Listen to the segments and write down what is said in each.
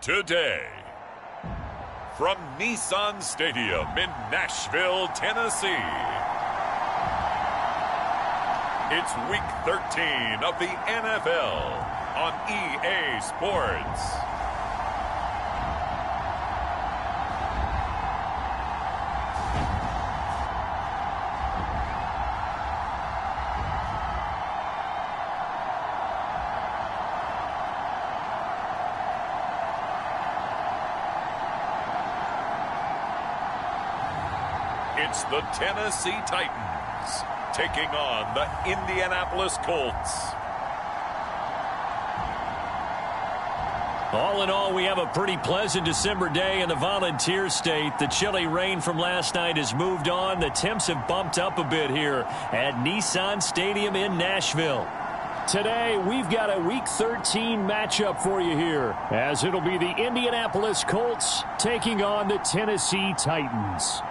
Today, from Nissan Stadium in Nashville, Tennessee, it's Week 13 of the NFL on EA Sports. It's the Tennessee Titans taking on the Indianapolis Colts. All in all, we have a pretty pleasant December day in the Volunteer State. The chilly rain from last night has moved on. The temps have bumped up a bit here at Nissan Stadium in Nashville. Today, we've got a Week 13 matchup for you here, as it'll be the Indianapolis Colts taking on the Tennessee Titans.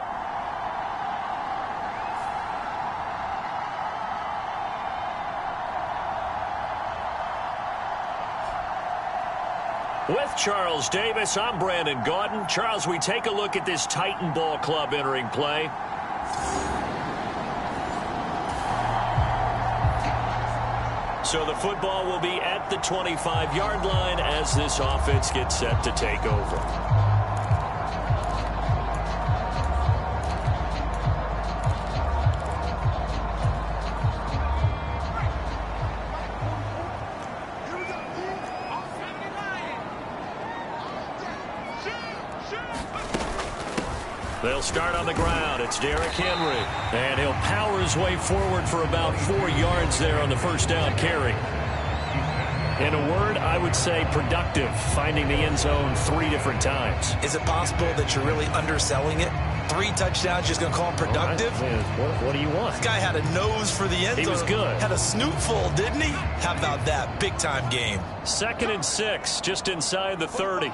With Charles Davis, I'm Brandon Gaudin. Charles, we take a look at this Titan Ball Club entering play. So the football will be at the 25-yard line as this offense gets set to take over. They'll start on the ground. It's Derrick Henry. And he'll power his way forward for about 4 yards there on the first down carry. In a word, I would say productive, finding the end zone 3 different times. Is it possible that you're really underselling it? 3 touchdowns, just going to call him productive? What do you want? This guy had a nose for the end zone. He was good. Had a snootful, didn't he? How about that? Big-time game. 2nd and 6, just inside the 30.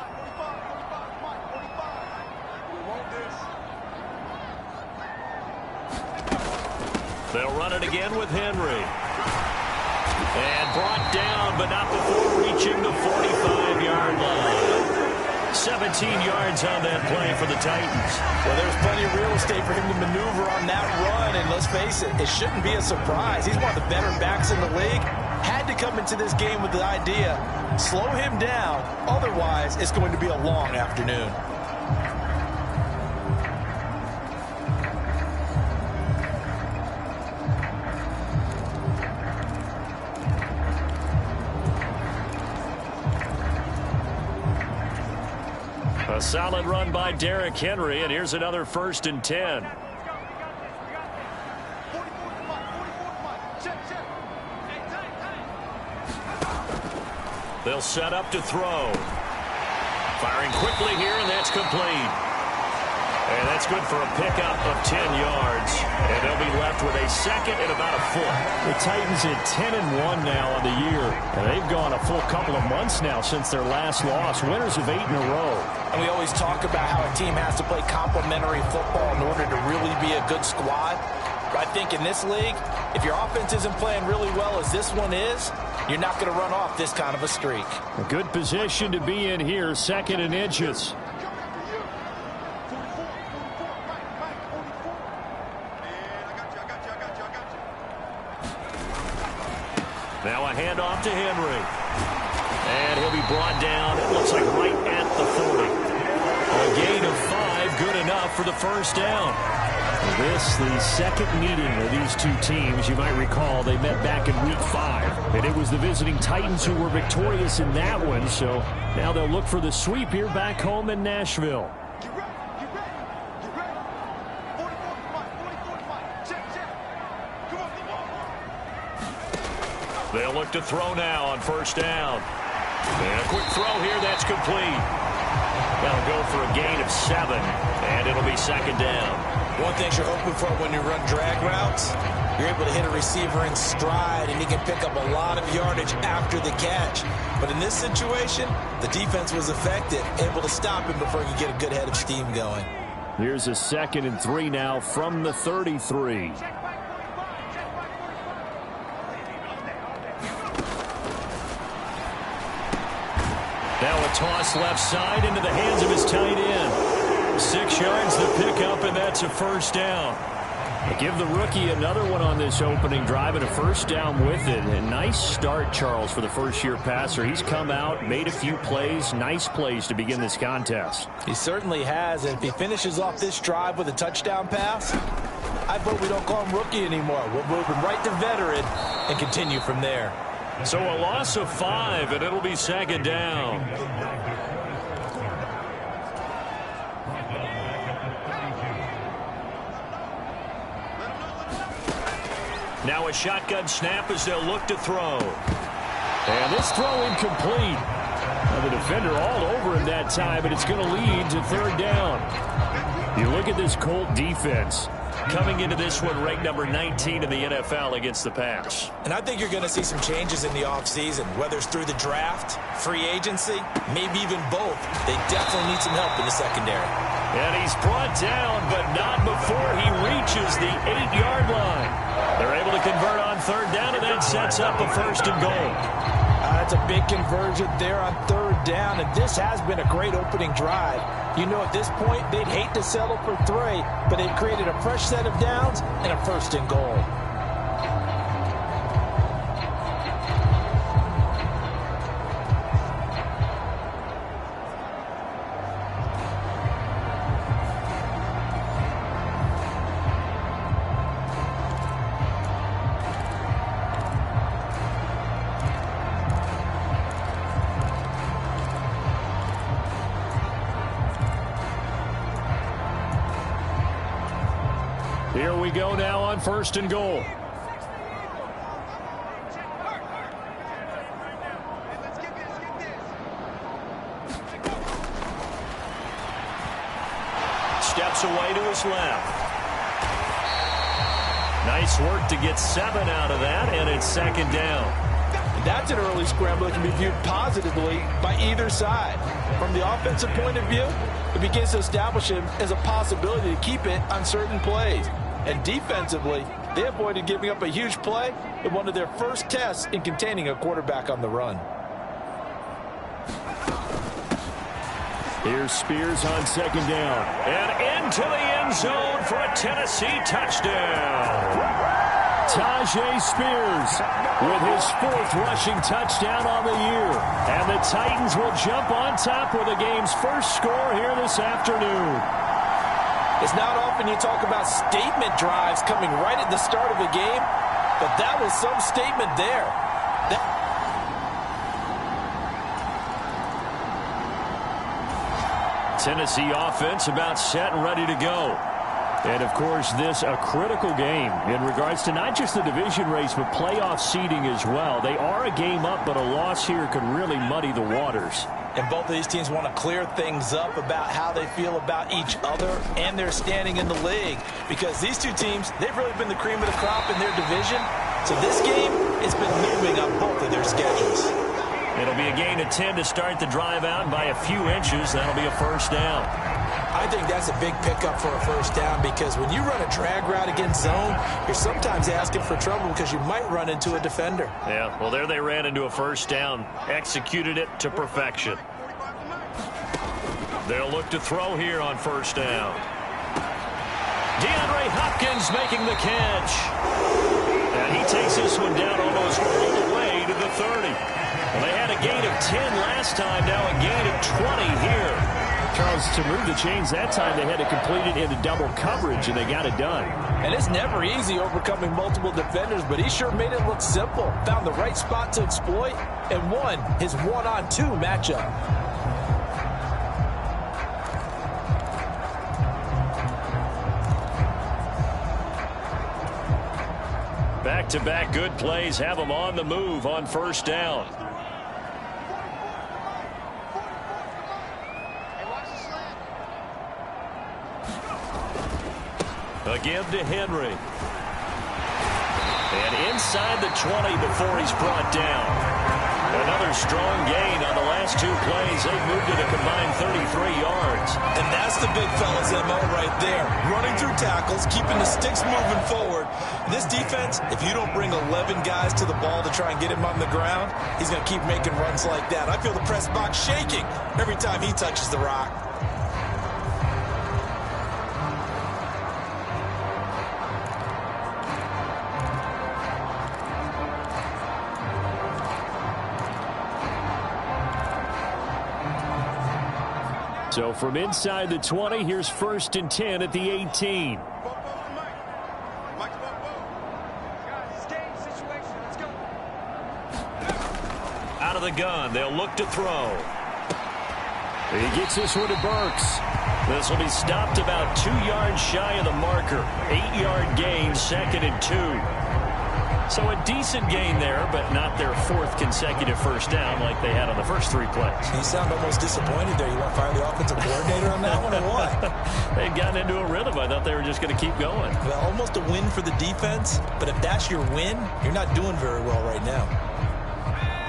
They'll run it again with Henry. And brought down, but not before reaching the 45-yard line. 17 yards on that play for the Titans. Well, there's plenty of real estate for him to maneuver on that run. And let's face it, it shouldn't be a surprise. He's one of the better backs in the league. Had to come into this game with the idea, slow him down. Otherwise, it's going to be a long afternoon. A solid run by Derrick Henry, and here's another 1st and 10. They'll set up to throw. Firing quickly here, and that's complete. And that's good for a pickup of 10 yards. And they'll be left with a 2nd and about a foot. The Titans at 10-1 now on the year. And they've gone a full couple of months now since their last loss. Winners of 8 in a row. And we always talk about how a team has to play complementary football in order to really be a good squad. I think in this league, if your offense isn't playing really well as this one is, you're not going to run off this kind of a streak. A good position to be in here, 2nd and inches. Now a handoff to Henry. And he'll be brought down, it looks like right at the 40. A gain of 5, good enough for the 1st down. This, the 2nd meeting of these 2 teams. You might recall they met back in Week 5. And it was the visiting Titans who were victorious in that one. So now they'll look for the sweep here back home in Nashville. They'll look to throw now on 1st down. And a quick throw here, that's complete. That'll go for a gain of 7, and it'll be 2nd down. One thing you're hoping for when you run drag routes, you're able to hit a receiver in stride, and he can pick up a lot of yardage after the catch. But in this situation, the defense was effective, able to stop him before he could get a good head of steam going. Here's a 2nd and 3 now from the 33. Now a toss left side into the hands of his tight end. 6 yards the pickup, and that's a first down. Give the rookie another one on this opening drive and a first down with it. A nice start, Charles, for the first-year passer. He's come out, made a few plays, nice plays to begin this contest. He certainly has, and if he finishes off this drive with a touchdown pass, I vote we don't call him rookie anymore. We'll move him right to veteran and continue from there. So a loss of 5, and it'll be second down. Now a shotgun snap as they'll look to throw. And this throw incomplete. Now the defender all over him that time, but it's going to lead to third down. You look at this Colt defense. Coming into this one ranked number 19 in the NFL against the pass. And I think you're going to see some changes in the offseason, whether it's through the draft, free agency, maybe even both. They definitely need some help in the secondary. And he's brought down, but not before he reaches the 8-yard line. They're able to convert on third down, and that sets up a first and goal. That's a big conversion there on third down, and this has been a great opening drive. You know, at this point, they'd hate to settle for 3, but they've created a fresh set of downs and a first and goal. Here we go now on first and goal. Steps away to his left. Nice work to get 7 out of that, and it's second down. That's an early scramble that can be viewed positively by either side. From the offensive point of view, it begins to establish him as a possibility to keep it on certain plays. And defensively, they avoided giving up a huge play in one of their first tests in containing a quarterback on the run. Here's Spears on second down. And into the end zone for a Tennessee touchdown. Tajay Spears with his 4th rushing touchdown on the year. And the Titans will jump on top with the game's first score here this afternoon. It's not often you talk about statement drives coming right at the start of a game, but that was some statement there. Tennessee offense about set and ready to go. And, of course, this a critical game in regards to not just the division race, but playoff seeding as well. They are a game up, but a loss here could really muddy the waters. And both of these teams want to clear things up about how they feel about each other and their standing in the league. Because these two teams, they've really been the cream of the crop in their division. So this game has been looming on both of their schedules. It'll be a gain of 10 to start the drive out by a few inches. That'll be a first down. I think that's a big pickup for a first down because when you run a drag route against zone, you're sometimes asking for trouble because you might run into a defender. Yeah, well, there they ran into a first down. Executed it to perfection. They'll look to throw here on first down. DeAndre Hopkins making the catch. And he takes this one down almost all the way to the 30. Well, they had a gain of 10 last time, now a gain of 20 here. Charles, to move the chains that time, they had to complete it into double coverage, and they got it done. And it's never easy overcoming multiple defenders, but he sure made it look simple. Found the right spot to exploit and won his 1-on-2 matchup. Back-to-back good plays have them on the move on first down. A give to Henry. And inside the 20 before he's brought down. Another strong gain on the last 2 plays. They've moved it a combined 33 yards. And that's the big fella's MO right there. Running through tackles, keeping the sticks moving forward. this defense, if you don't bring 11 guys to the ball to try and get him on the ground, he's going to keep making runs like that. I feel the press box shaking every time he touches the rock. So from inside the 20, here's 1st and 10 at the 18. Out of the gun, they'll look to throw. He gets this one to Burks. This will be stopped about 2 yards shy of the marker. 8-yard gain, 2nd and 2. So a decent gain there, but not their 4th consecutive first down like they had on the first 3 plays. You sound almost disappointed there. You want to fire the offensive coordinator on that one or what? They'd gotten into a rhythm. I thought they were just going to keep going. Well, almost a win for the defense, but if that's your win, you're not doing very well right now.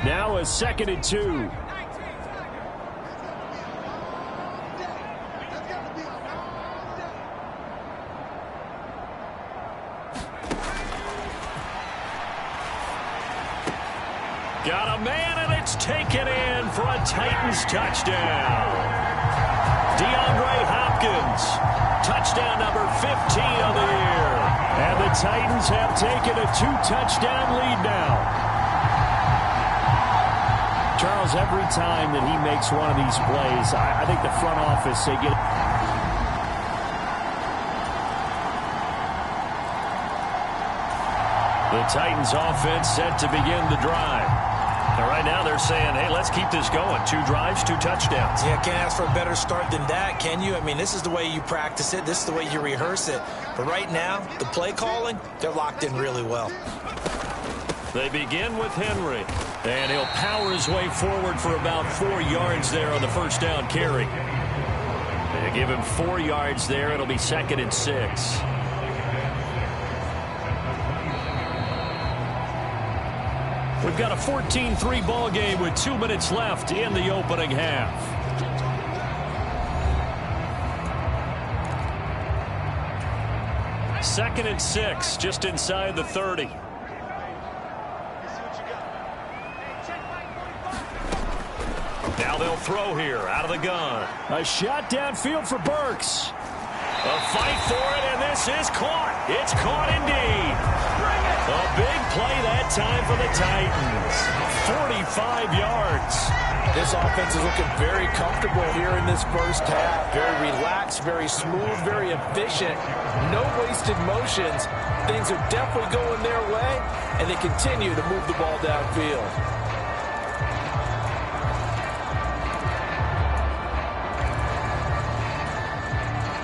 Now a 2nd and 2. Got a man, and it's taken in for a Titans touchdown. DeAndre Hopkins, touchdown number 15 of the year. And the Titans have taken a 2-touchdown lead now. Charles, every time that he makes one of these plays, I think the front office, they get... The Titans offense set to begin the drive. And right now they're saying, hey, let's keep this going. 2 drives, 2 touchdowns. Yeah, can't ask for a better start than that, can you? I mean, this is the way you practice it. This is the way you rehearse it. But right now, the play calling, they're locked in really well. They begin with Henry. And he'll power his way forward for about 4 yards there on the first down carry. They give him 4 yards there. It'll be 2nd and 6. We've got a 14-3 ball game with 2 minutes left in the opening half. Second and 6, just inside the 30. Now they'll throw here out of the gun. A shot downfield for Burks. A fight for it, and this is caught. It's caught indeed. A big play that time for the Titans. 45 yards. This offense is looking very comfortable here in this first half. Very relaxed, very smooth, very efficient. No wasted motions. Things are definitely going their way, and they continue to move the ball downfield.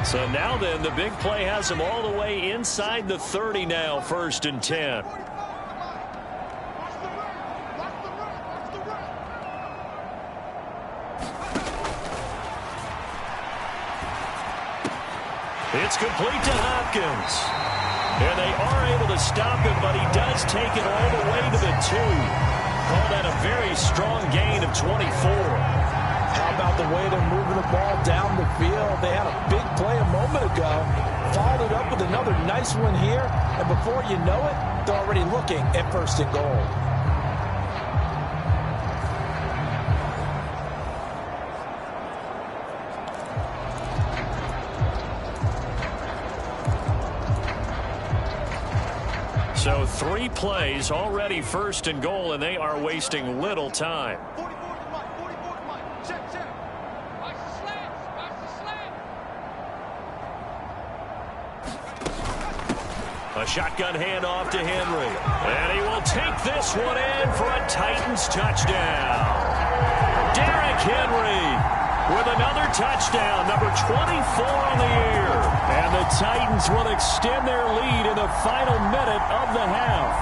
So now then, the big play has them all the way inside the 30 now, 1st and 10. It's complete to Hopkins. And they are able to stop him, but he does take it all the way to the 2. Call that a very strong gain of 24. How about the way they're moving the ball down the field? They had a big play a moment ago, followed it up with another nice one here, and before you know it, they're already looking at 1st and goal. So 3 plays, already 1st and goal, and they are wasting little time. A shotgun handoff to Henry. And he will take this one in for a Titans touchdown. Derrick Henry with another touchdown, number 24 on the year. And the Titans will extend their lead in the final minute of the half.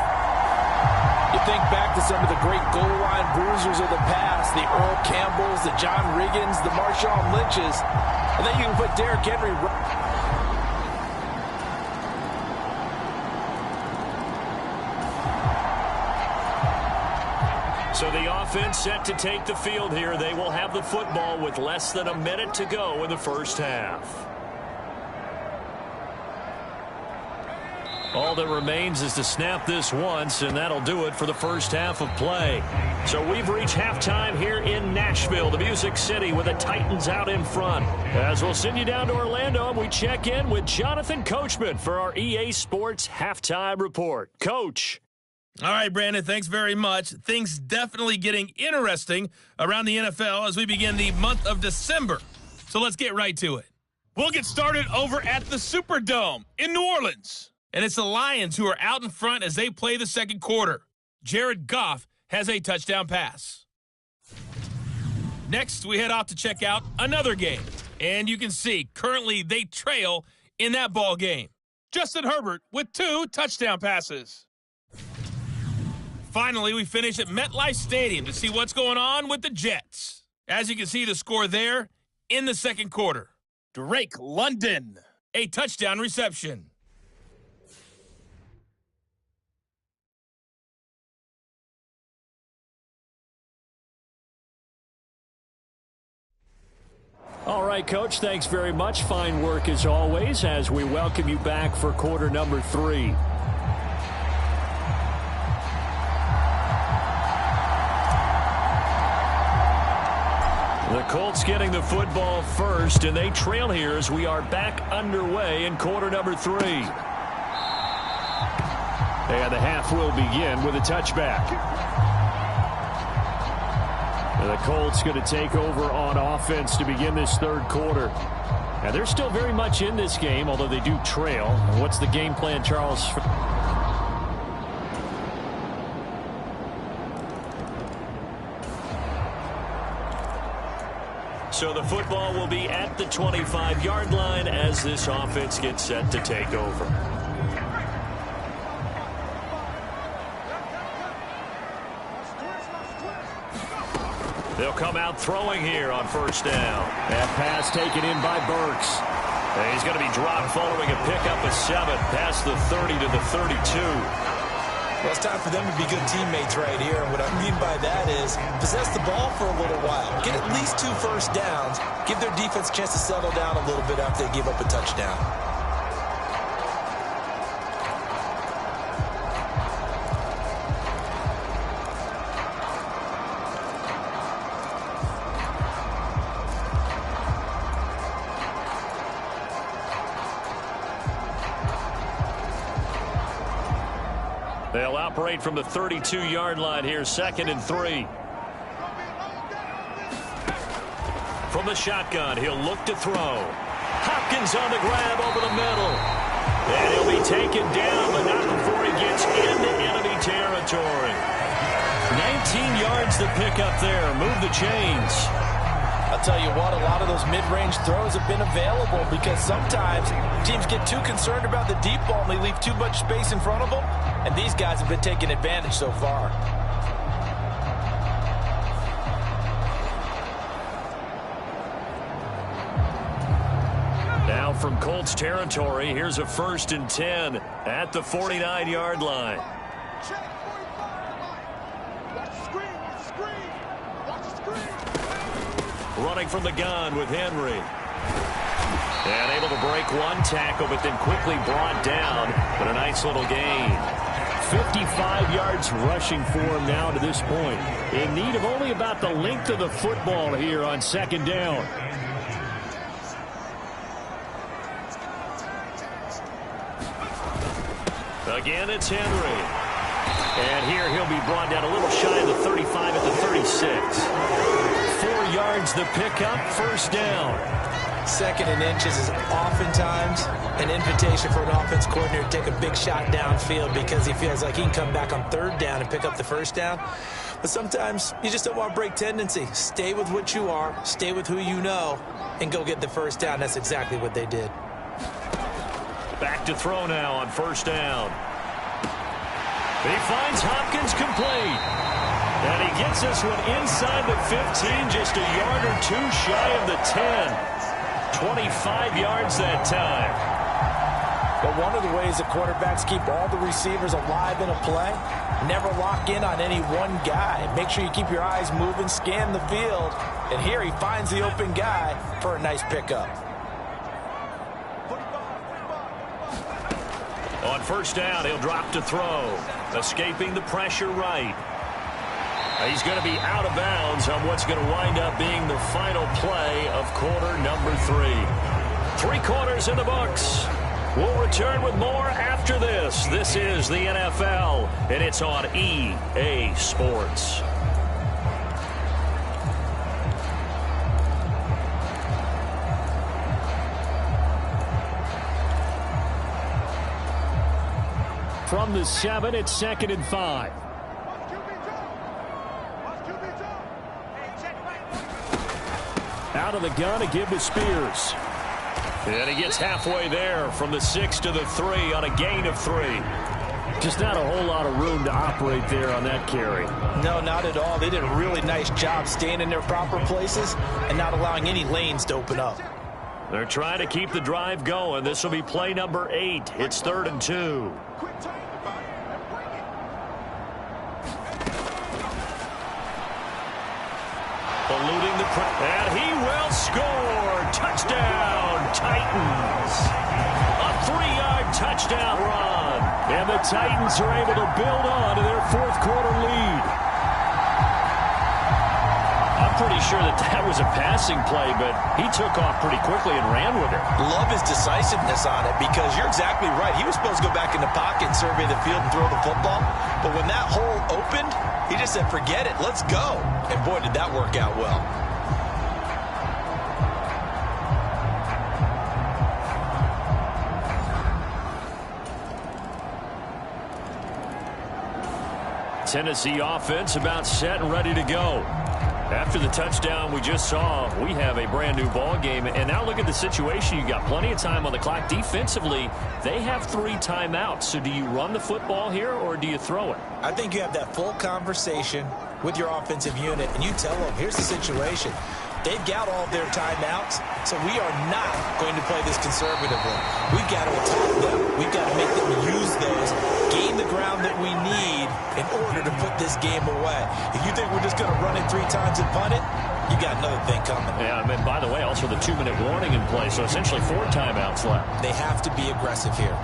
You think back to some of the great goal line bruisers of the past, the Earl Campbells, the John Riggins, the Marshawn Lynches, and then you can put Derrick Henry. So the offense set to take the field here. They will have the football with less than a minute to go in the first half. All that remains is to snap this once, and that'll do it for the first half of play. So we've reached halftime here in Nashville, the Music City, with the Titans out in front. As we'll send you down to Orlando, and we check in with Jonathan Coachman for our EA Sports Halftime Report. Coach. All right, Brandon, thanks very much. Things definitely getting interesting around the NFL as we begin the month of December. So let's get right to it. We'll get started over at the Superdome in New Orleans. And it's the Lions who are out in front as they play the second quarter. Jared Goff has a touchdown pass. Next, we head off to check out another game. And you can see, currently they trail in that ball game. Justin Herbert with 2 touchdown passes. Finally, we finish at MetLife Stadium to see what's going on with the Jets. As you can see the score there in the second quarter. Drake London, a touchdown reception. All right, Coach, thanks very much. Fine work as always as we welcome you back for quarter number 3. The Colts getting the football first, and they trail here as we are back underway in quarter number 3. And the half will begin with a touchback. And the Colts going to take over on offense to begin this third quarter. Now, they're still very much in this game, although they do trail. What's the game plan, Charles? So the football will be at the 25-yard line as this offense gets set to take over. They'll come out throwing here on first down. That pass taken in by Burks. And he's going to be dropped following a pickup of 7 past the 30 to the 32. Well, it's time for them to be good teammates right here. And what I mean by that is possess the ball for a little while. Get at least 2 first downs. Give their defense a chance to settle down a little bit after they give up a touchdown. They'll operate from the 32-yard line here, 2nd and 3. From the shotgun, he'll look to throw. Hopkins on the grab over the middle. And he'll be taken down, but not before he gets into enemy territory. 19 yards to pick up there. Move the chains. I'll tell you what, a lot of those mid-range throws have been available because sometimes teams get too concerned about the deep ball and they leave too much space in front of them. And these guys have been taking advantage so far. Now from Colts territory, here's a 1st and 10 at the 49-yard line. Running from the gun with Henry. And able to break one tackle, but then quickly brought down. But a nice little gain. 55 yards rushing for him now to this point. In need of only about the length of the football here on 2nd down. Again, it's Henry. And here he'll be brought down a little shy of the 35 at the 36. 4 yards the pickup, 1st down. 2nd and inches is oftentimes an invitation for an offense coordinator to take a big shot downfield because he feels like he can come back on 3rd down and pick up the 1st down. But sometimes you just don't want to break tendency. Stay with what you are, stay with who you know, and go get the 1st down. That's exactly what they did. Back to throw now on 1st down. He finds Hopkins complete. And he gets this one inside the 15, just a yard or 2 shy of the 10. 25 yards that time. But one of the ways that quarterbacks keep all the receivers alive in a play, never lock in on any one guy. Make sure you keep your eyes moving, scan the field. And here he finds the open guy for a nice pickup. On first down, he'll drop to throw. Escaping the pressure right. He's going to be out of bounds on what's going to wind up being the final play of quarter number 3. 3 quarters in the books. We'll return with more after this. This is the NFL, and it's on EA Sports. From the 7, it's 2nd and 5. Out of the gun to give to Spears. And he gets halfway there from the 6 to the 3 on a gain of 3. Just not a whole lot of room to operate there on that carry. No, not at all. They did a really nice job staying in their proper places and not allowing any lanes to open up. They're trying to keep the drive going. This will be play number 8. It's 3rd and 2. Eluding the press, and he will score. Touchdown, Titans. A 3-yard touchdown run. And the Titans are able to build on to their 4th quarter lead. I'm pretty sure that was a passing play, but he took off pretty quickly and ran with it. Love his decisiveness on it because you're exactly right. He was supposed to go back in the pocket and survey the field and throw the football. But when that hole opened, he just said, forget it, let's go. And boy, did that work out well. Tennessee offense about set and ready to go. After the touchdown we just saw, we have a brand new ball game. And now look at the situation. You got plenty of time on the clock. Defensively, they have 3 timeouts. So do you run the football here or do you throw it? I think you have that full conversation with your offensive unit, and you tell them, here's the situation. They've got all of their timeouts, so we are not going to play this conservatively. We've got to attack them. We've got to make them use those, gain the ground that we need in order to put this game away. If you think we're just going to run it 3 times and punt it, you got another thing coming. Yeah, and by the way, also the 2-minute warning in play, so essentially 4 timeouts left. They have to be aggressive here.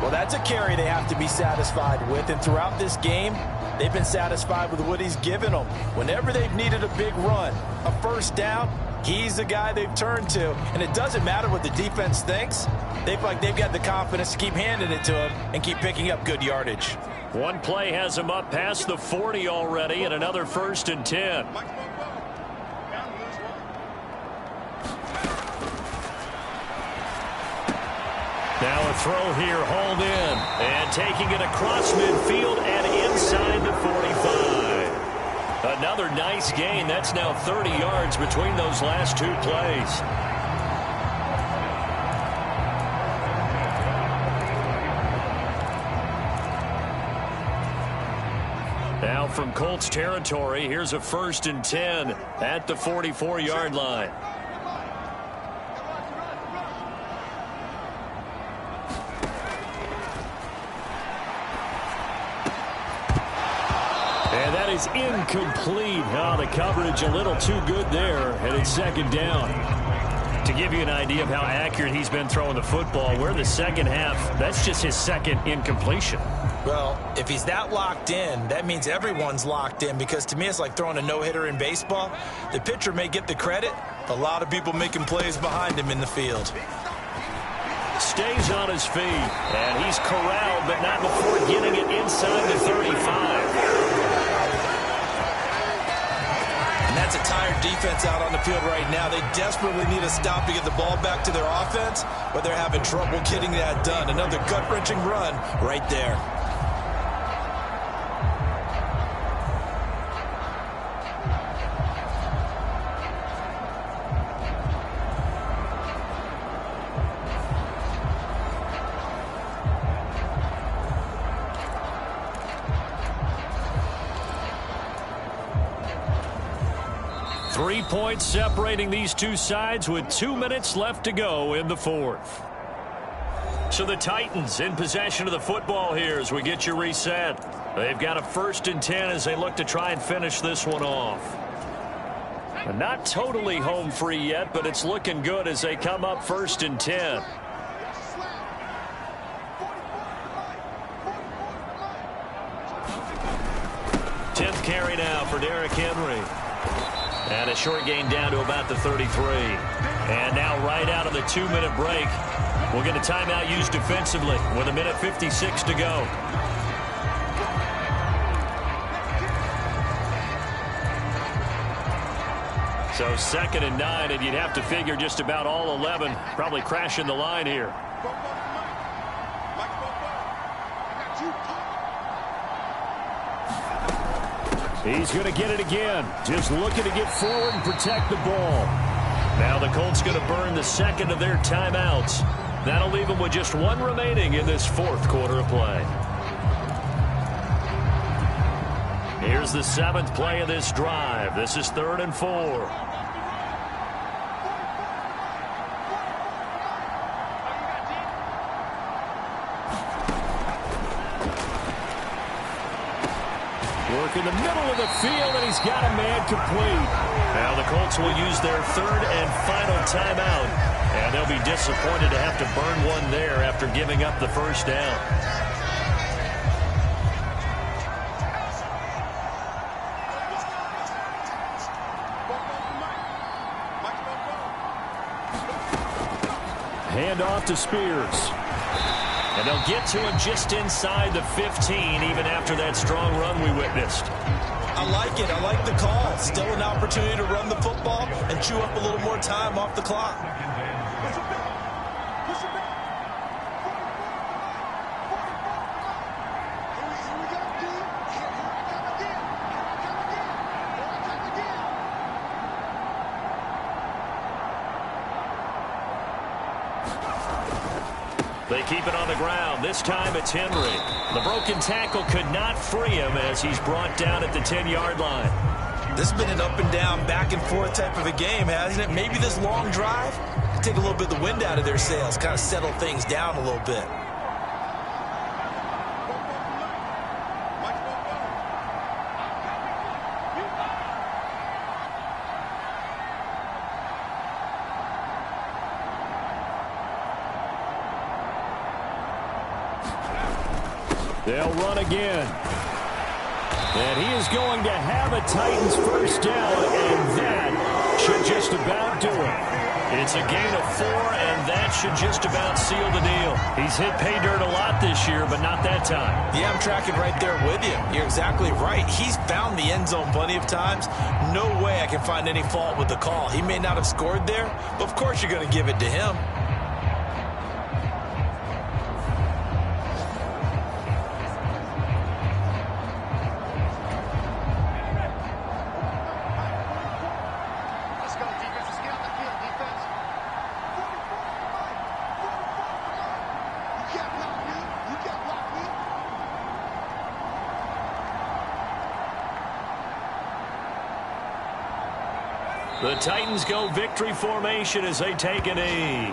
Well, that's a carry they have to be satisfied with, and throughout this game, they've been satisfied with what he's given them. Whenever they've needed a big run, a first down, he's the guy they've turned to. And it doesn't matter what the defense thinks. They feel like they've got the confidence to keep handing it to him and keep picking up good yardage. One play has him up past the 40 already, and another 1st and 10. Now a throw here, hauled in, and taking it across midfield and inside the 45. Another nice gain. That's now 30 yards between those last 2 plays. Now from Colts territory, here's a 1st and 10 at the 44-yard line. And that is incomplete. Oh, the coverage a little too good there, and it's 2nd down. To give you an idea of how accurate he's been throwing the football, we're in the second half. That's just his 2nd incompletion. Well, if he's that locked in, that means everyone's locked in, because to me it's like throwing a no-hitter in baseball. The pitcher may get the credit, but a lot of people making plays behind him in the field. Stays on his feet, and he's corralled, but not before getting it inside the 35. And that's a tired defense out on the field right now. They desperately need a stop to get the ball back to their offense, but they're having trouble getting that done. Another gut-wrenching run right there. Three points separating these two sides with 2 minutes left to go in the 4th. So the Titans in possession of the football here as we get you reset. They've got a 1st and 10 as they look to try and finish this one off. Not totally home free yet, but it's looking good as they come up 1st and 10. carry now for Derrick Henry. And a short gain down to about the 33. And now right out of the 2-minute break, we'll get a timeout used defensively with 1:56 to go. So 2nd and 9, and you'd have to figure just about all 11 probably crashing the line here. He's going to get it again. Just looking to get forward and protect the ball. Now the Colts going to burn the 2nd of their timeouts. That'll leave them with just 1 remaining in this 4th quarter of play. Here's the 7th play of this drive. This is 3rd and 4. Work in the middle of the field, and he's got a man complete. Now the Colts will use their 3rd and final timeout, and they'll be disappointed to have to burn one there after giving up the first down. Hand off to Spears. And they'll get to him just inside the 15, even after that strong run we witnessed. I like it. I like the call. Still an opportunity to run the football and chew up a little more time off the clock. They keep it on the ground. This time it's Henry. The broken tackle could not free him as he's brought down at the 10-yard line. This has been an up and down, back and forth type of a game, hasn't it? Maybe this long drive can take a little bit of the wind out of their sails, kind of settle things down a little bit. They'll run again. And he is going to have a Titans first down, and that should just about do it. It's a gain of 4, and that should just about seal the deal. He's hit pay dirt a lot this year, but not that time. Yeah, I'm tracking right there with you. You're exactly right. He's found the end zone plenty of times. No way I can find any fault with the call. He may not have scored there, but of course you're going to give it to him. The Titans go victory formation as they take a knee.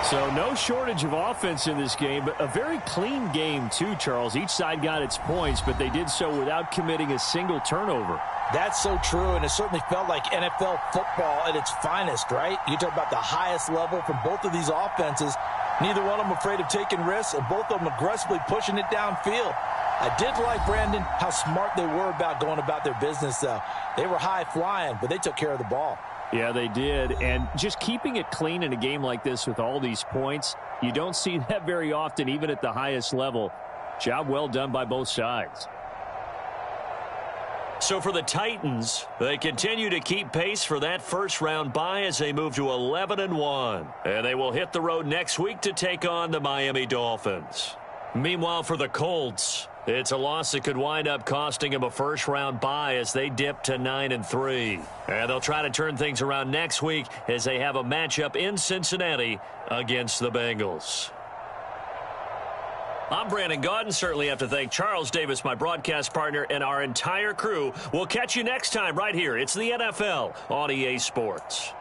So no shortage of offense in this game, but a very clean game too, Charles. Each side got its points, but they did so without committing a single turnover. That's so true, and it certainly felt like NFL football at its finest, right? You talk about the highest level from both of these offenses. Neither one of them afraid of taking risks, and both of them aggressively pushing it downfield. I did like, Brandon, how smart they were about going about their business, though. They were high-flying, but they took care of the ball. Yeah, they did. And just keeping it clean in a game like this with all these points, you don't see that very often, even at the highest level. Job well done by both sides. So for the Titans, they continue to keep pace for that first-round bye as they move to 11-1. And they will hit the road next week to take on the Miami Dolphins. Meanwhile, for the Colts, it's a loss that could wind up costing them a first-round bye as they dip to 9-3. And they'll try to turn things around next week as they have a matchup in Cincinnati against the Bengals. I'm Brandon Gaudin. Certainly have to thank Charles Davis, my broadcast partner, and our entire crew. We'll catch you next time right here. It's the NFL on EA Sports.